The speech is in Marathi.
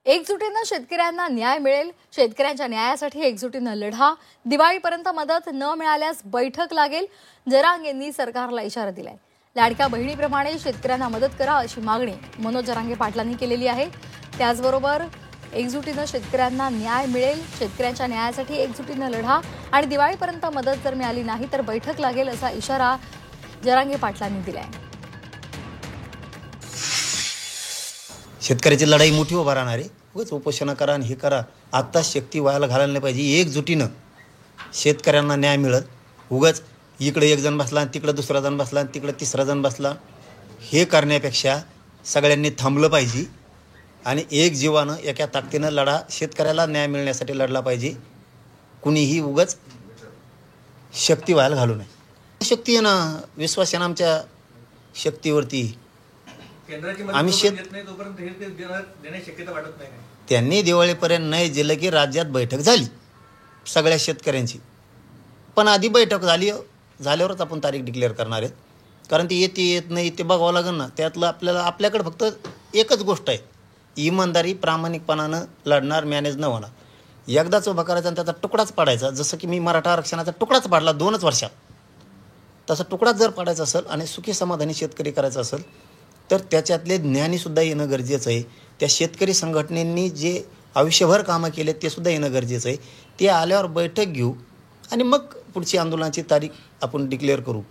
एकजुटीनं शेतकऱ्यांना न्याय मिळेल, शेतकऱ्यांच्या न्यायासाठी एकजुटीनं लढा, दिवाळीपर्यंत मदत न मिळाल्यास बैठक लागेल, जरांगेंनी सरकारला इशारा दिलाय। लाडक्या बहिणीप्रमाणे शेतकऱ्यांना मदत करा अशी मागणी मनोज जरांगे पाटलांनी केलेली आहे। त्याचबरोबर एकजुटीनं शेतकऱ्यांना न्याय मिळेल, शेतकऱ्यांच्या न्यायासाठी एकजुटीनं लढा आणि दिवाळीपर्यंत मदत जर मिळाली नाही तर बैठक लागेल असा इशारा जरांगे पाटलांनी दिलाय। शेतकऱ्याची लढाई मोठी उभा राहणार आहे। उगाच उपोषण करा आणि हे करा, आत्ताच शक्ती व्हायला घालायला नाही पाहिजे। एकजुटीनं शेतकऱ्यांना न्याय मिळत, उगाच इकडे एक जण बसला आणि तिकडे दुसरा जण बसला आणि तिकडे तिसरा जण बसला, हे करण्यापेक्षा सगळ्यांनी थांबलं पाहिजे आणि एक जीवानं एका ताकदीनं लढा शेतकऱ्याला न्याय मिळण्यासाठी लढला पाहिजे। कुणीही उगाच शक्ती व्हायला घालू नये। शक्ती आहे ना, विश्वास आहे ना आमच्या शक्तीवरती। आम्ही त्यांनी दिवाळीपर्यंत नाही दिलं की राज्यात बैठक झाली सगळ्या शेतकऱ्यांची, पण आधी बैठक झाल्यावरच आपण तारीख डिक्लेअर करणार आहेत। कारण ती येत नाही ते बघावं लागेल ना। त्यातलं आपल्याकडे फक्त एकच गोष्ट आहे, इमानदारी प्रामाणिकपणानं लढणार, मॅनेज न होणार। एकदाच उभा करायचा आणि त्याचा तुकडाच पाडायचा। जसं की मी मराठा आरक्षणाचा तुकडाच पाडला 2च वर्षात, तसा तुकडाच जर पाडायचा असेल आणि सुखी समाधानी शेतकरी करायचा असेल तर त्याच्यातले ज्ञानीसुद्धा येणं गरजेचं आहे। त्या शेतकरी संघटनेंनी जे आयुष्यभर कामं केले ते सुद्धा येणं गरजेचं आहे। ते आल्यावर बैठक घेऊ आणि मग पुढची आंदोलनाची तारीख आपण डिक्लेअर करू।